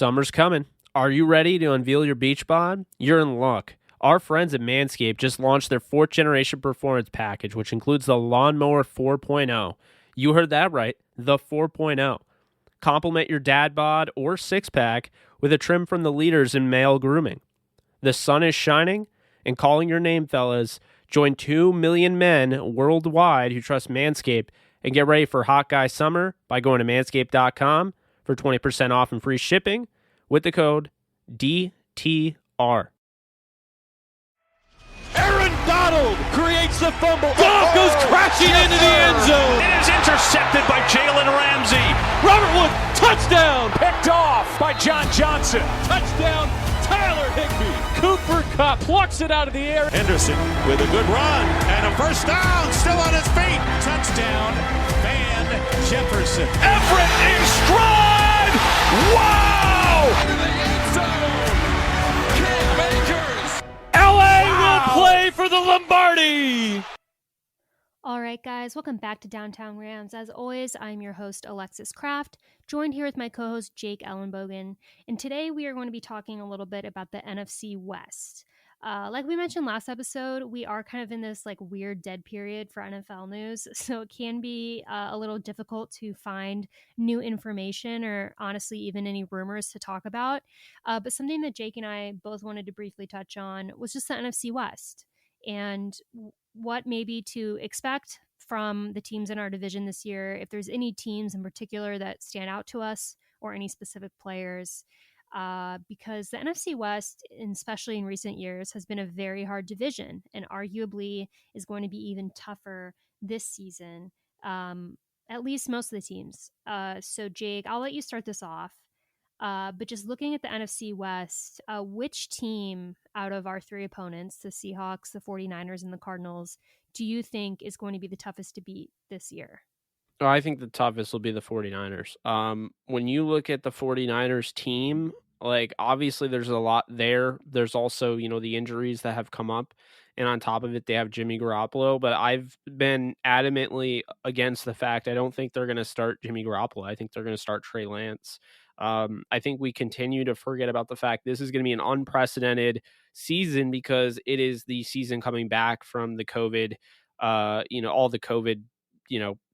Summer's coming. Are you ready to unveil your beach bod? You're in luck. Our friends at Manscaped just launched their 4th generation performance package, which includes the Lawnmower 4.0. You heard that right, the 4.0. Complement your dad bod or six-pack with a trim from the leaders in male grooming. The sun is shining and calling your name, fellas. Join 2 million men worldwide who trust Manscaped and get ready for hot guy summer by going to manscaped.com for 20% off and free shipping with the code DTR. Aaron Donald creates the fumble. Goff goes crashing into the end zone. It is intercepted by Jalen Ramsey. Robert Wood, touchdown. Picked off by John Johnson. Touchdown, Tyler Higbee. Cooper Kupp plucks it out of the air. Henderson with a good run and a first down. Still on his feet. Touchdown, Van Jefferson. Everett in stride. Wow. Into the end zone. Cam Akers. LA will play for the Lombardi. All right, guys, welcome back to Downtown Rams. As always, I'm your host, Alexis Kraft, joined here with my co-host, Jake Ellenbogen. And today we are going to be talking a little bit about the NFC West. Like we mentioned last episode, we are kind of in this weird dead period for NFL news. So it can be a little difficult to find new information or honestly even any rumors to talk about. But something that Jake and I both wanted to briefly touch on was just the NFC West and what maybe to expect from the teams in our division this year, if there's any teams in particular that stand out to us or any specific players, because the NFC West, especially in recent years, has been a very hard division and arguably is going to be even tougher this season, at least most of the teams. So Jake, I'll let you start this off. But just looking at the NFC West, which team out of our three opponents, the Seahawks, the 49ers, and the Cardinals, do you think is going to be the toughest to beat this year? I think the toughest will be the 49ers. When you look at the 49ers team, obviously there's a lot there. There's also, the injuries that have come up. And on top of it, they have Jimmy Garoppolo. But I've been adamantly against the fact I don't think they're going to start Jimmy Garoppolo. I think they're going to start Trey Lance. I think we continue to forget about the fact this is going to be an unprecedented season because it is the season coming back from the COVID, all the COVID,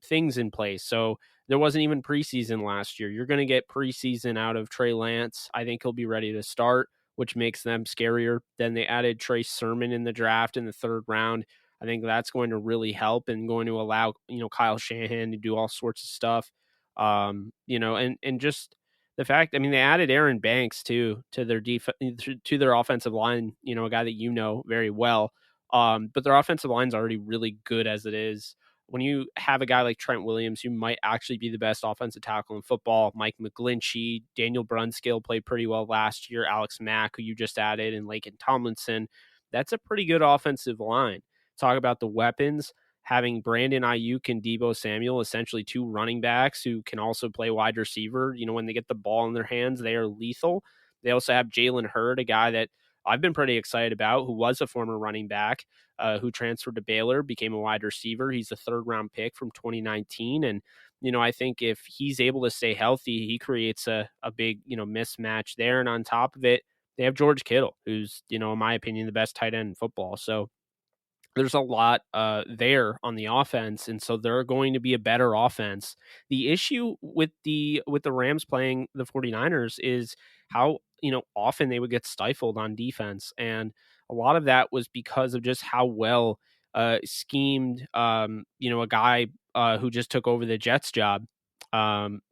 things in place. So there wasn't even preseason last year. You're going to get preseason out of Trey Lance. I think he'll be ready to start, which makes them scarier. Then they added Trey Sermon in the draft in the 3rd round. I think that's going to really help and going to allow, Kyle Shanahan to do all sorts of stuff. And just the fact, they added Aaron Banks too to their offensive line, a guy that very well. But their offensive line's already really good as it is. When you have a guy like Trent Williams, who might actually be the best offensive tackle in football, Mike McGlinchey, Daniel Brunskill played pretty well last year, Alex Mack, who you just added, and Laken Tomlinson, that's a pretty good offensive line. Talk about the weapons. Having Brandon Ayuk and Deebo Samuel, essentially 2 running backs who can also play wide receiver. When they get the ball in their hands, they are lethal. They also have Jalen Hurd, a guy that I've been pretty excited about, who was a former running back, who transferred to Baylor, became a wide receiver. He's a 3rd-round pick from 2019. And, I think if he's able to stay healthy, he creates a big, mismatch there. And on top of it, they have George Kittle, who's, in my opinion, the best tight end in football. So there's a lot there on the offense, and so they're going to be a better offense. The issue with the Rams playing the 49ers is how often they would get stifled on defense, and a lot of that was because of just how well schemed a guy who just took over the Jets job,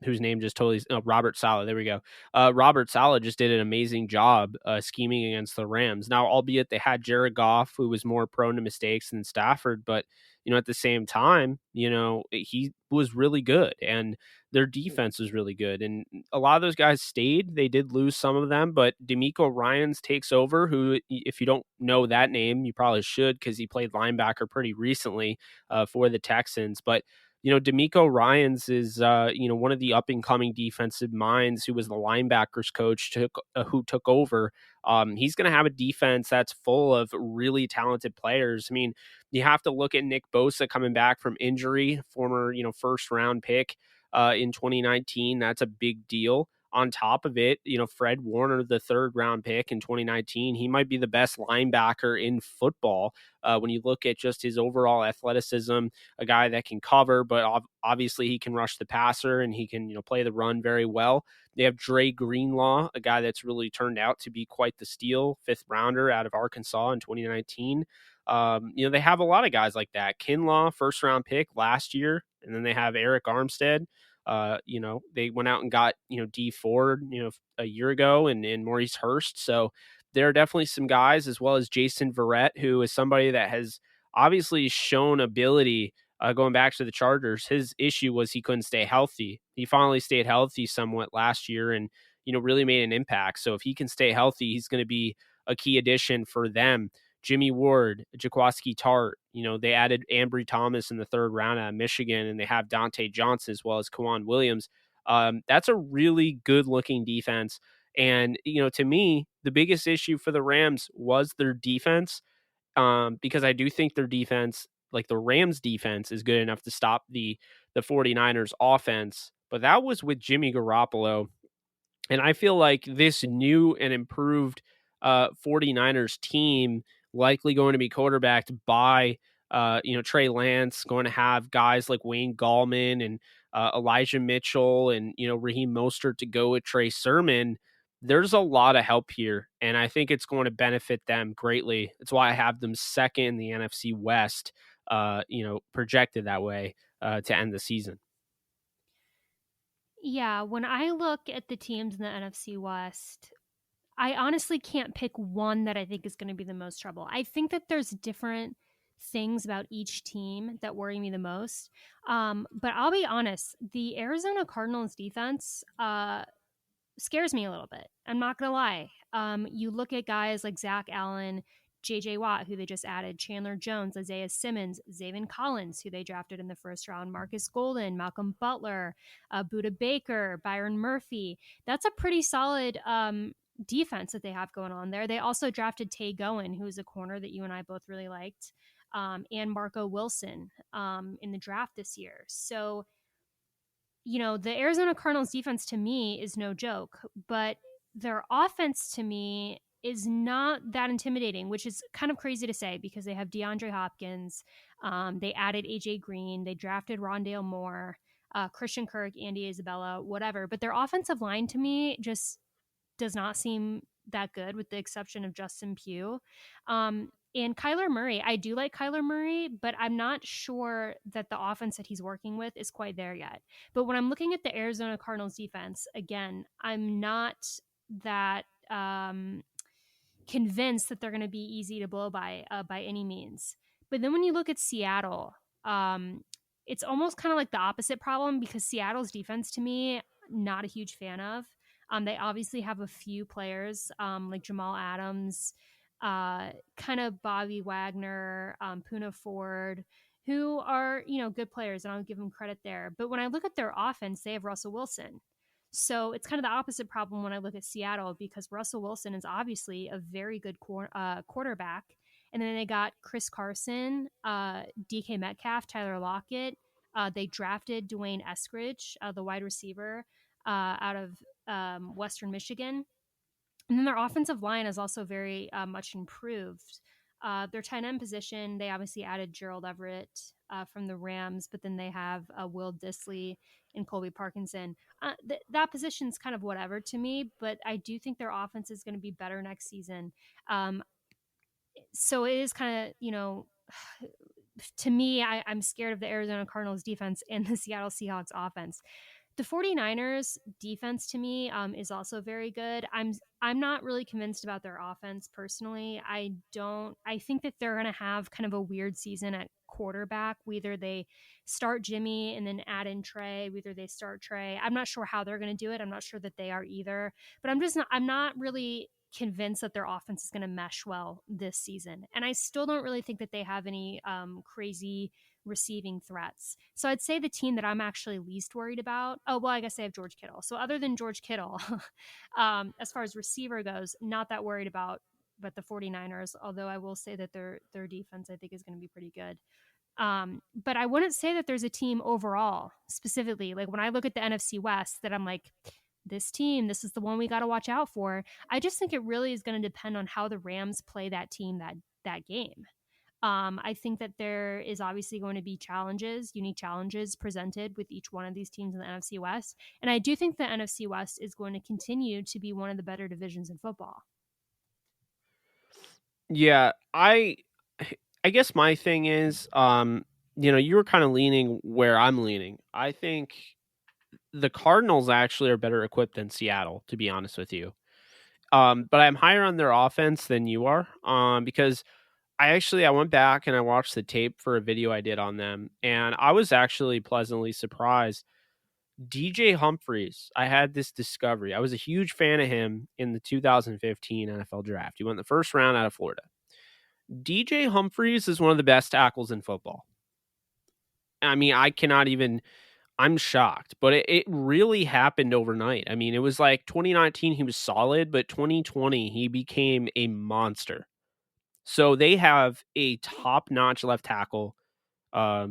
whose name just totally Robert Saleh. There we go. Robert Saleh just did an amazing job scheming against the Rams. Now, albeit they had Jared Goff, who was more prone to mistakes than Stafford, but at the same time, he was really good, and their defense was really good. And a lot of those guys stayed. They did lose some of them, but DeMeco Ryans takes over, who, if you don't know that name, you probably should, because he played linebacker pretty recently for the Texans. But DeMeco Ryans is, one of the up-and-coming defensive minds who was the linebackers coach who took over. He's going to have a defense that's full of really talented players. You have to look at Nick Bosa coming back from injury, former, 1st-round pick in 2019. That's a big deal. on top of it, Fred Warner, the third round pick in 2019, he might be the best linebacker in football. When you look at just his overall athleticism, a guy that can cover, but obviously he can rush the passer and he can, play the run very well. They have Dre Greenlaw, a guy that's really turned out to be quite the steal, fifth rounder out of Arkansas in 2019. They have a lot of guys like that. Kinlaw, first round pick last year, and then they have Eric Armstead. They went out and got, D Ford, a year ago and Maurice Hurst. So there are definitely some guys, as well as Jason Verrett, who is somebody that has obviously shown ability going back to the Chargers. His issue was he couldn't stay healthy. He finally stayed healthy somewhat last year and, really made an impact. So if he can stay healthy, he's going to be a key addition for them. Jimmy Ward, Jaquaski Tart, they added Ambry Thomas in the third round out of Michigan, and they have Dante Johnson as well as Kawan Williams. That's a really good looking defense. And, to me, the biggest issue for the Rams was their defense, because I do think their defense, like the Rams defense, is good enough to stop the 49ers offense. But that was with Jimmy Garoppolo. And I feel like this new and improved 49ers team likely going to be quarterbacked by, Trey Lance, going to have guys like Wayne Gallman and Elijah Mitchell and, Raheem Mostert to go with Trey Sermon. There's a lot of help here, and I think it's going to benefit them greatly. That's why I have them second in the NFC West, projected that way to end the season. Yeah, when I look at the teams in the NFC West, I honestly can't pick one that I think is going to be the most trouble. I think that there's different things about each team that worry me the most. But I'll be honest, the Arizona Cardinals defense scares me a little bit. I'm not going to lie. You look at guys like Zach Allen, J.J. Watt, who they just added, Chandler Jones, Isaiah Simmons, Zaven Collins, who they drafted in the first round, Marcus Golden, Malcolm Butler, Buda Baker, Byron Murphy. That's a pretty solid defense that they have going on there. They also drafted Tay Gowan, who is a corner that you and I both really liked, and Marco Wilson in the draft this year. So, the Arizona Cardinals defense to me is no joke, but their offense to me is not that intimidating, which is kind of crazy to say because they have DeAndre Hopkins. They added AJ Green. They drafted Rondale Moore, Christian Kirk, Andy Isabella, whatever. But their offensive line to me just does not seem that good, with the exception of Justin Pugh. And Kyler Murray, I do like Kyler Murray, but I'm not sure that the offense that he's working with is quite there yet. But when I'm looking at the Arizona Cardinals defense, again, I'm not that convinced that they're going to be easy to blow by any means. But then when you look at Seattle, it's almost kind of like the opposite problem, because Seattle's defense, to me, not a huge fan of. They obviously have a few players like Jamal Adams, kind of Bobby Wagner, Puna Ford, who are, good players, and I'll give them credit there. But when I look at their offense, they have Russell Wilson. So it's kind of the opposite problem when I look at Seattle, because Russell Wilson is obviously a very good quarterback. And then they got Chris Carson, DK Metcalf, Tyler Lockett. They drafted Dwayne Eskridge, the wide receiver out of Western Michigan. And then their offensive line is also very much improved. Their tight end position, they obviously added Gerald Everett from the Rams, but then they have Will Dissly and Colby Parkinson. That position's kind of whatever to me, but I do think their offense is going to be better next season. So it is kind of, to me, I'm scared of the Arizona Cardinals defense and the Seattle Seahawks offense. The 49ers defense to me is also very good. I'm not really convinced about their offense personally. I think that they're going to have kind of a weird season at quarterback. Whether they start Jimmy and then add in Trey, whether they start Trey. I'm not sure how they're going to do it. I'm not sure that they are either. But I'm not really convinced that their offense is going to mesh well this season. And I still don't really think that they have any crazy receiving threats. So I'd say the team that I'm actually least worried about, I guess they have George Kittle. So other than George Kittle, as far as receiver goes, not that worried about the 49ers, although I will say that their defense, I think, is going to be pretty good. But I wouldn't say that there's a team overall, specifically, like when I look at the NFC West, that I'm like, this team, this is the one we got to watch out for. I just think it really is going to depend on how the Rams play that team that game. I think that there is obviously going to be unique challenges presented with each one of these teams in the NFC West. And I do think the NFC West is going to continue to be one of the better divisions in football. Yeah, I guess my thing is, you were kind of leaning where I'm leaning. I think the Cardinals actually are better equipped than Seattle, to be honest with you. But I'm higher on their offense than you are, because I went back and I watched the tape for a video I did on them, and I was actually pleasantly surprised. DJ Humphries, I had this discovery. I was a huge fan of him in the 2015 NFL draft. He went in the first round out of Florida. DJ Humphries is one of the best tackles in football. I mean, I'm shocked, but it really happened overnight. I mean, it was like 2019, he was solid, but 2020, he became a monster. So they have a top notch left tackle, for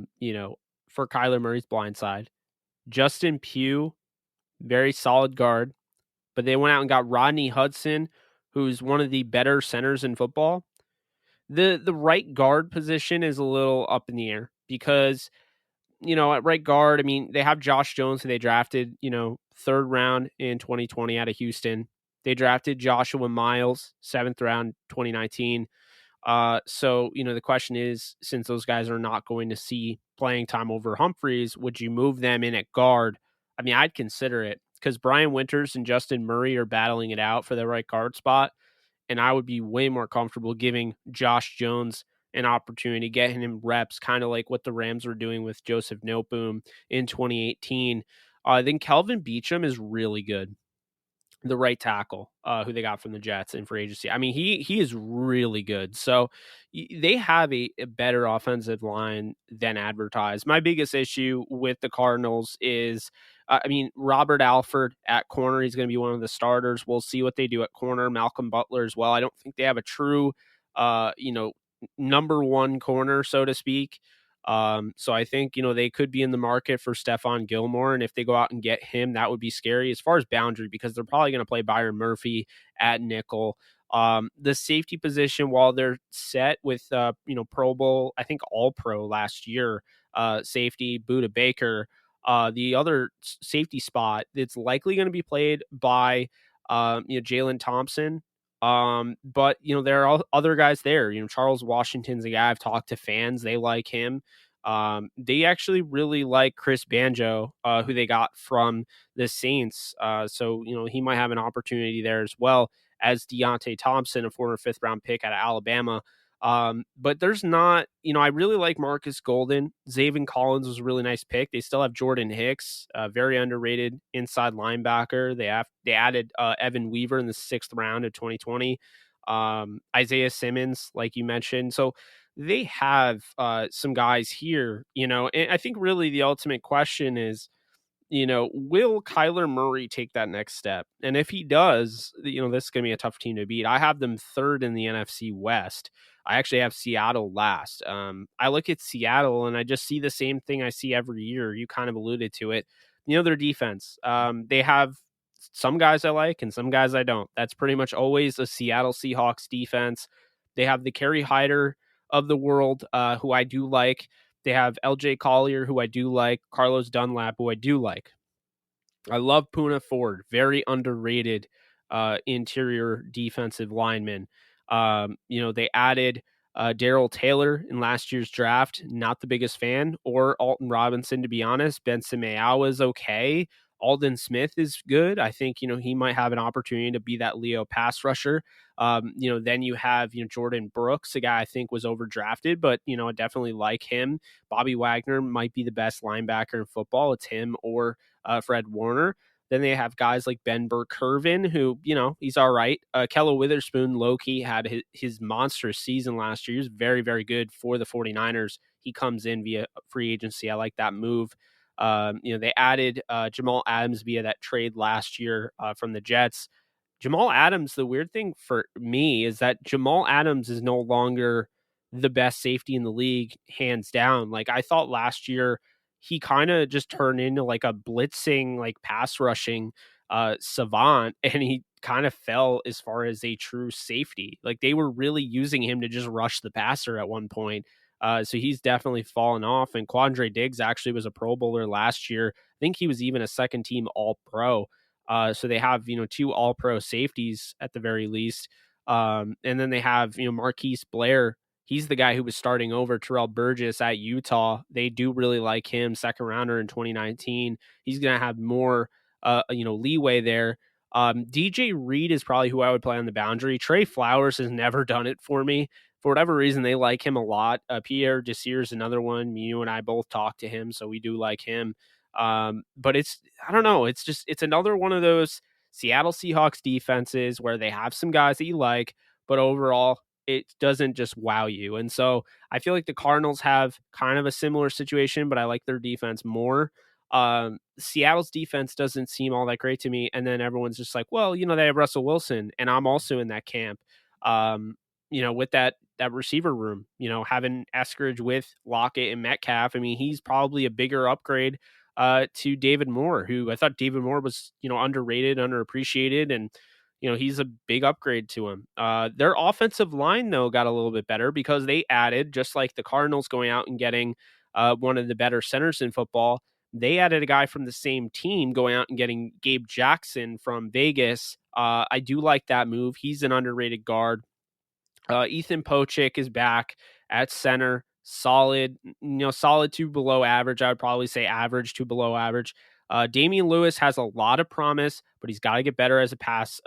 Kyler Murray's blind side. Justin Pugh, very solid guard, but they went out and got Rodney Hudson, who's one of the better centers in football. The right guard position is a little up in the air because, at right guard, I mean, they have Josh Jones, who they drafted, third round in 2020 out of Houston. They drafted Joshua Miles, seventh round 2019. So, the question is, since those guys are not going to see playing time over Humphreys, would you move them in at guard? I mean, I'd consider it because Brian Winters and Justin Murray are battling it out for the right guard spot. And I would be way more comfortable giving Josh Jones an opportunity, getting him reps, kind of like what the Rams were doing with Joseph Noteboom in 2018. Then Kelvin Beachum is really good, the right tackle, who they got from the Jets in free agency. I mean, he is really good. So they have a better offensive line than advertised. My biggest issue with the Cardinals is, Robert Alford at corner, he's going to be one of the starters. We'll see what they do at corner. Malcolm Butler as well. I don't think they have a true, number one corner, so to speak. So I think, they could be in the market for Stephon Gilmore. And if they go out and get him, that would be scary as far as boundary, because they're probably going to play Byron Murphy at nickel. The safety position, while they're set with, Pro Bowl, I think all pro last year, safety, Budda Baker, the other safety spot, it's likely going to be played by, Jalen Thompson. But there are other guys there. Charles Washington's a guy I've talked to fans. They like him. They actually really like Chris Banjo, who they got from the Saints. So he might have an opportunity there as well as Deontay Thompson, a former 5th round pick out of Alabama. But there's not, I really like Marcus Golden. Zaven Collins was a really nice pick. They still have Jordan Hicks, a very underrated inside linebacker. They added Evan Weaver in the 6th round of 2020. Isaiah Simmons, like you mentioned. So they have some guys here, and I think really the ultimate question is, will Kyler Murray take that next step? And if he does, this is going to be a tough team to beat. I have them third in the NFC West. I actually have Seattle last. I look at Seattle and I just see the same thing I see every year. You kind of alluded to it. Their defense. They have some guys I like and some guys I don't. That's pretty much always a Seattle Seahawks defense. They have the Kerry Hyder of the world, who I do like. They have LJ Collier, who I do like, Carlos Dunlap, who I do like. I love Puna Ford, very underrated interior defensive lineman. They added Darrell Taylor in last year's draft. Not the biggest fan, or Alton Robinson, to be honest. Benson Mayowa is okay. Aldon Smith is good. I think, he might have an opportunity to be that Leo pass rusher. Then you have, Jordan Brooks, a guy I think was overdrafted, but, I definitely like him. Bobby Wagner might be the best linebacker in football. It's him or Fred Warner. Then they have guys like Ben Burr-Kirven, who, he's all right. Kella Witherspoon, low-key, had his monstrous season last year. He was very, very good for the 49ers. He comes in via free agency. I like that move. They added Jamal Adams via that trade last year from the Jets. Jamal Adams, the weird thing for me is that Jamal Adams is no longer the best safety in the league, hands down. Like, I thought last year he kind of just turned into like a blitzing, like pass rushing savant, and he kind of fell as far as a true safety. Like, they were really using him to just rush the passer at one point. So he's definitely fallen off. And Quandre Diggs actually was a Pro Bowler last year. I think he was even a second team All Pro. So they have, two All Pro safeties at the very least. And then they have, Marquise Blair. He's the guy who was starting over Terrell Burgess at Utah. They do really like him, second rounder in 2019. He's going to have more, leeway there. DJ Reed is probably who I would play on the boundary. Trey Flowers has never done it for me. For whatever reason, they like him a lot. Pierre Desir is another one. You and I both talked to him, so we do like him. But I don't know. It's another one of those Seattle Seahawks defenses where they have some guys that you like, but overall, it doesn't just wow you. And so I feel like the Cardinals have kind of a similar situation, but I like their defense more. Seattle's defense doesn't seem all that great to me. And then everyone's just like, well, they have Russell Wilson, and I'm also in that camp. With that receiver room, having Eskridge with Lockett and Metcalf. I mean, he's probably a bigger upgrade to David Moore, who I thought David Moore was, underrated, underappreciated, and he's a big upgrade to him. Their offensive line, though, got a little bit better because they added, just like the Cardinals going out and getting one of the better centers in football, they added a guy from the same team going out and getting Gabe Jackson from Vegas. I do like that move. He's an underrated guard. Ethan Pochik is back at center. Solid, solid to below average. I would probably say average to below average. Damian Lewis has a lot of promise, but he's got to get better as a pass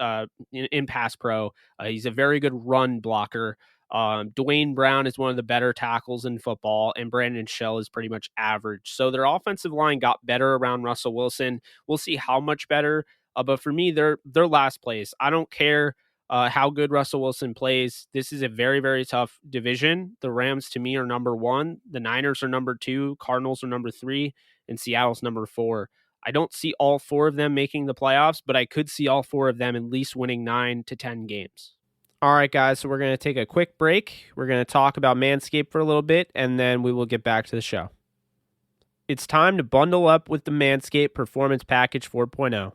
in pass pro. He's a very good run blocker. Dwayne Brown is one of the better tackles in football, and Brandon Shell is pretty much average. So their offensive line got better around Russell Wilson. We'll see how much better. But for me, they're last place. I don't care how good Russell Wilson plays. This is a very, very tough division. The Rams, to me, are number 1. The Niners are number 2. Cardinals are number 3. And Seattle's number 4. I don't see all 4 of them making the playoffs, but I could see all 4 of them at least winning 9 to 10 games. All right, guys, so we're going to take a quick break. We're going to talk about Manscaped for a little bit, and then we will get back to the show. It's time to bundle up with the Manscaped Performance Package 4.0.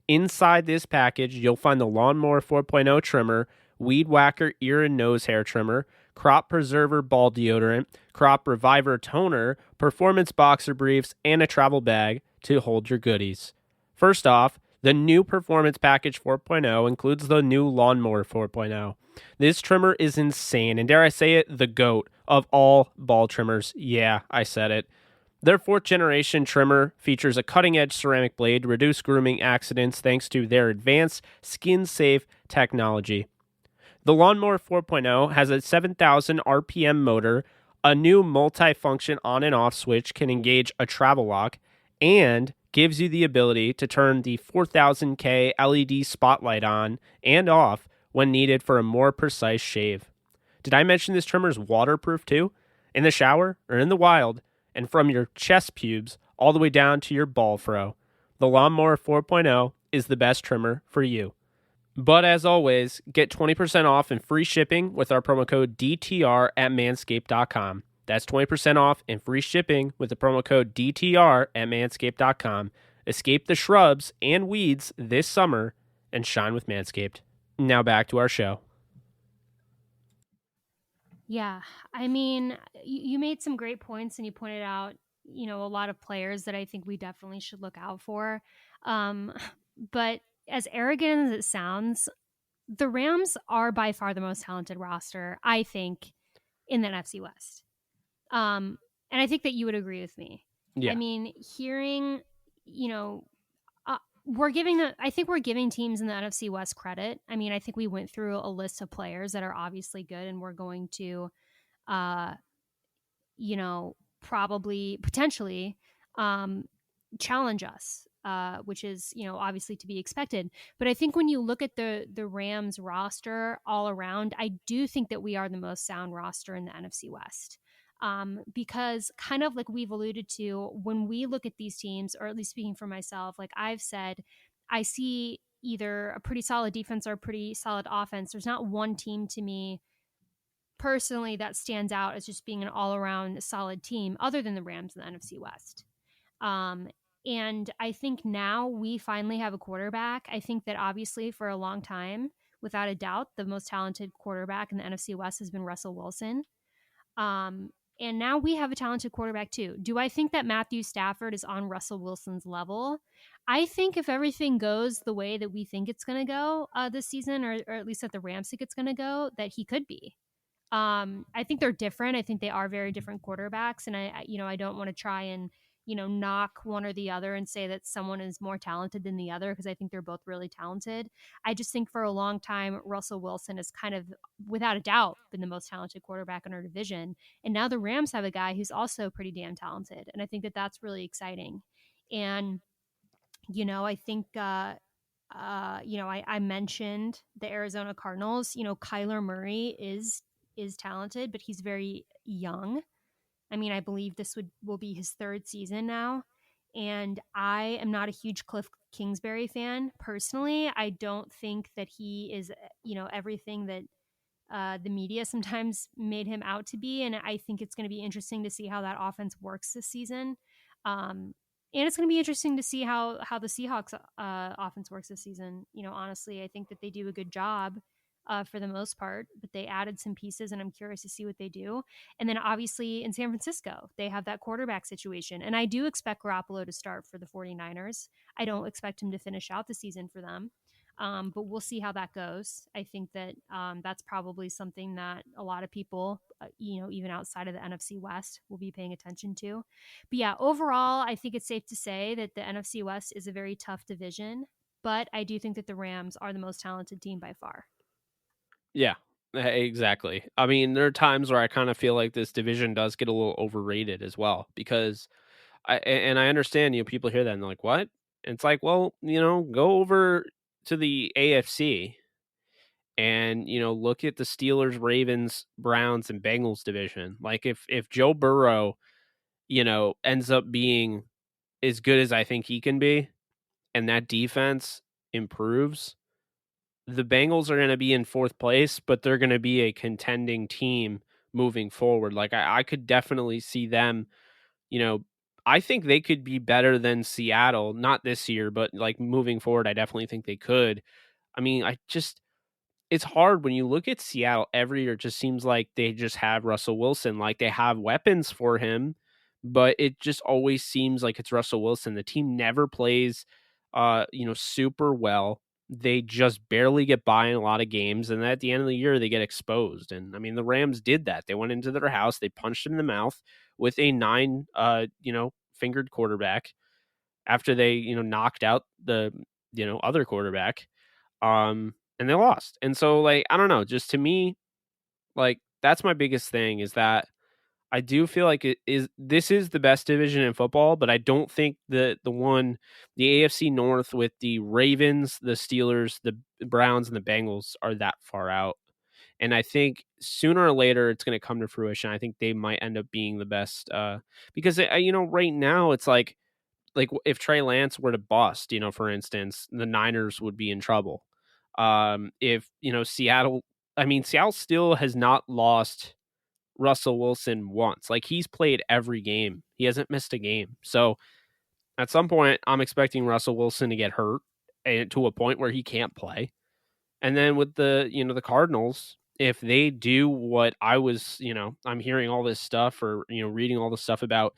Inside this package, you'll find the Lawnmower 4.0 trimmer, Weed Whacker ear and nose hair trimmer, Crop Preserver ball deodorant, Crop Reviver toner, Performance boxer briefs, and a travel bag to hold your goodies. First off, the new Performance Package 4.0 includes the new Lawnmower 4.0. This trimmer is insane, and dare I say it, the GOAT of all ball trimmers. Yeah, I said it. Their 4th generation trimmer features a cutting-edge ceramic blade to reduce grooming accidents thanks to their advanced skin-safe technology. The Lawnmower 4.0 has a 7,000 RPM motor, a new multi-function on and off switch can engage a travel lock, and gives you the ability to turn the 4000K LED spotlight on and off when needed for a more precise shave. Did I mention this trimmer is waterproof too? In the shower or in the wild, and from your chest pubes all the way down to your ball fro, the Lawnmower 4.0 is the best trimmer for you. But as always, get 20% off and free shipping with our promo code DTR at manscaped.com. That's 20% off and free shipping with the promo code DTR at manscaped.com. Escape the shrubs and weeds this summer and shine with Manscaped. Now back to our show. Yeah, I mean, you made some great points, and you pointed out, a lot of players that I think we definitely should look out for. But as arrogant as it sounds, the Rams are by far the most talented roster, I think, in the NFC West. And I think that you would agree with me. Yeah. I mean, hearing, I think we're giving teams in the NFC West credit. I mean, I think we went through a list of players that are obviously good, and we're going to, probably potentially challenge us, which is, obviously to be expected. But I think when you look at the Rams roster all around, I do think that we are the most sound roster in the NFC West. Because kind of like we've alluded to, when we look at these teams, or at least speaking for myself, like I've said, I see either a pretty solid defense or a pretty solid offense. There's not one team to me personally that stands out as just being an all-around solid team other than the Rams in the NFC West. And I think now we finally have a quarterback. I think that obviously for a long time, without a doubt, the most talented quarterback in the NFC West has been Russell Wilson. Um, and now we have a talented quarterback too. Do I think that Matthew Stafford is on Russell Wilson's level? I think if everything goes the way that we think it's going to go this season, or at least at the Rams think it's going to go, that he could be. I think they're different. I think they are very different quarterbacks, and I don't want to try and knock one or the other and say that someone is more talented than the other because I think they're both really talented. I just think for a long time Russell Wilson is kind of, without a doubt, been the most talented quarterback in our division, and now the Rams have a guy who's also pretty damn talented, and I think that that's really exciting. And I think I mentioned the Arizona Cardinals. Kyler Murray is talented, but he's very young. I mean, I believe this will be his third season now. And I am not a huge Cliff Kingsbury fan personally. I don't think that he is, everything that the media sometimes made him out to be. And I think it's going to be interesting to see how that offense works this season. And it's going to be interesting to see how the Seahawks offense works this season. Honestly, I think that they do a good job for the most part, but they added some pieces, and I'm curious to see what they do. And then obviously in San Francisco, they have that quarterback situation. And I do expect Garoppolo to start for the 49ers. I don't expect him to finish out the season for them. But we'll see how that goes. I think that that's probably something that a lot of people, even outside of the NFC West, will be paying attention to. But yeah, overall, I think it's safe to say that the NFC West is a very tough division, but I do think that the Rams are the most talented team by far. Yeah, exactly. I mean, there are times where I kind of feel like this division does get a little overrated as well because I understand, people hear that and they're like, "What?" And it's like, well, go over to the AFC and look at the Steelers, Ravens, Browns, and Bengals division. Like if Joe Burrow, ends up being as good as I think he can be, and that defense improves, the Bengals are going to be in fourth place, but they're going to be a contending team moving forward. Like I could definitely see them, you know, I think they could be better than Seattle, not this year, but like moving forward, I definitely think they could. I mean, it's hard when you look at Seattle every year. It just seems like they just have Russell Wilson, like they have weapons for him, but it just always seems like it's Russell Wilson. The team never plays, super well. They just barely get by in a lot of games, and at the end of the year, they get exposed. And I mean, the Rams did that. They went into their house, they punched him in the mouth with a fingered quarterback after they, knocked out the, other quarterback. And they lost. And so, like, I don't know, just to me, like, that's my biggest thing is that I do feel like this is the best division in football, but I don't think the AFC North with the Ravens, the Steelers, the Browns, and the Bengals are that far out. And I think sooner or later it's going to come to fruition. I think they might end up being the best because right now it's like if Trey Lance were to bust, for instance, the Niners would be in trouble. If Seattle, I mean, Seattle still has not lost Russell Wilson once. Like he's played every game. He hasn't missed a game. So at some point, I'm expecting Russell Wilson to get hurt and to a point where he can't play. And then with the Cardinals, if they do what I was, I'm hearing all this stuff or, reading all the stuff about,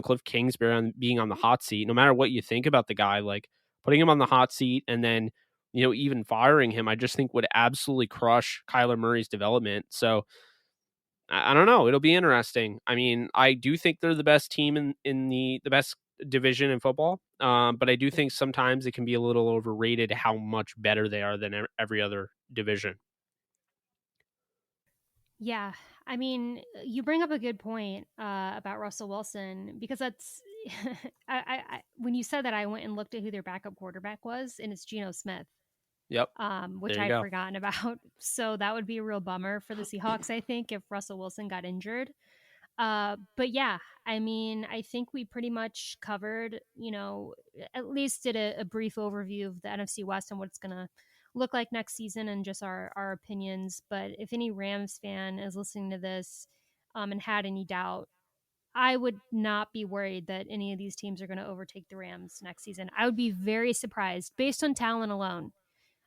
Cliff Kingsbury being on the hot seat, no matter what you think about the guy, like putting him on the hot seat and then, even firing him, I just think would absolutely crush Kyler Murray's development. So I don't know. It'll be interesting. I mean, I do think they're the best team in the best division in football. But I do think sometimes it can be a little overrated how much better they are than every other division. Yeah, I mean, you bring up a good point about Russell Wilson because that's when you said that, I went and looked at who their backup quarterback was, and it's Geno Smith. Yep. Which There you I'd go. forgotten about. So that would be a real bummer for the Seahawks, I think, if Russell Wilson got injured. But yeah, I mean, I think we pretty much covered, at least did a brief overview of the NFC West and what it's going to look like next season and just our opinions. But if any Rams fan is listening to this and had any doubt, I would not be worried that any of these teams are going to overtake the Rams next season. I would be very surprised based on talent alone.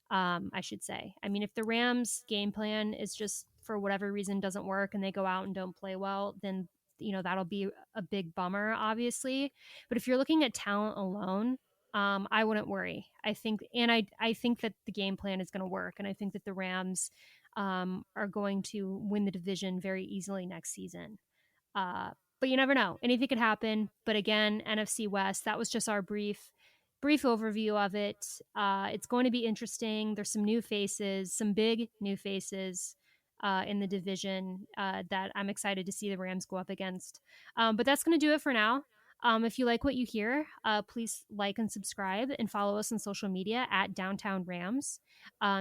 I should say. I mean, if the Rams game plan is just for whatever reason doesn't work and they go out and don't play well, then, that'll be a big bummer, obviously. But if you're looking at talent alone, I wouldn't worry. I think that the game plan is going to work. And I think that the Rams are going to win the division very easily next season. But you never know. Anything could happen. But again, NFC West, that was just our brief overview of it. It's going to be interesting. There's some new faces, some big new faces in the division that I'm excited to see the Rams go up against. But that's going to do it for now. If you like what you hear, please like and subscribe and follow us on social media at Downtown Rams.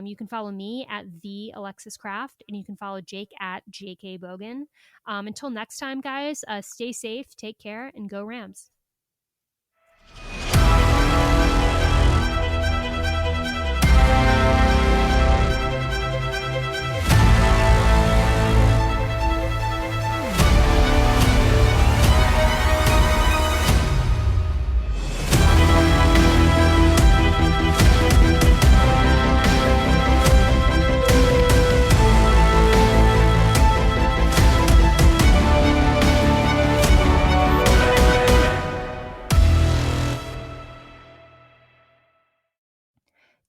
You can follow me at the Alexis Craft, and you can follow Jake at JK Bogan. Until next time, guys, stay safe, take care, and go Rams.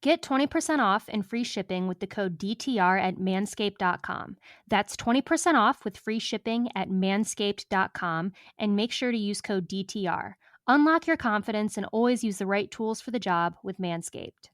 Get 20% off and free shipping with the code DTR at manscaped.com. That's 20% off with free shipping at manscaped.com, and make sure to use code DTR. Unlock your confidence and always use the right tools for the job with Manscaped.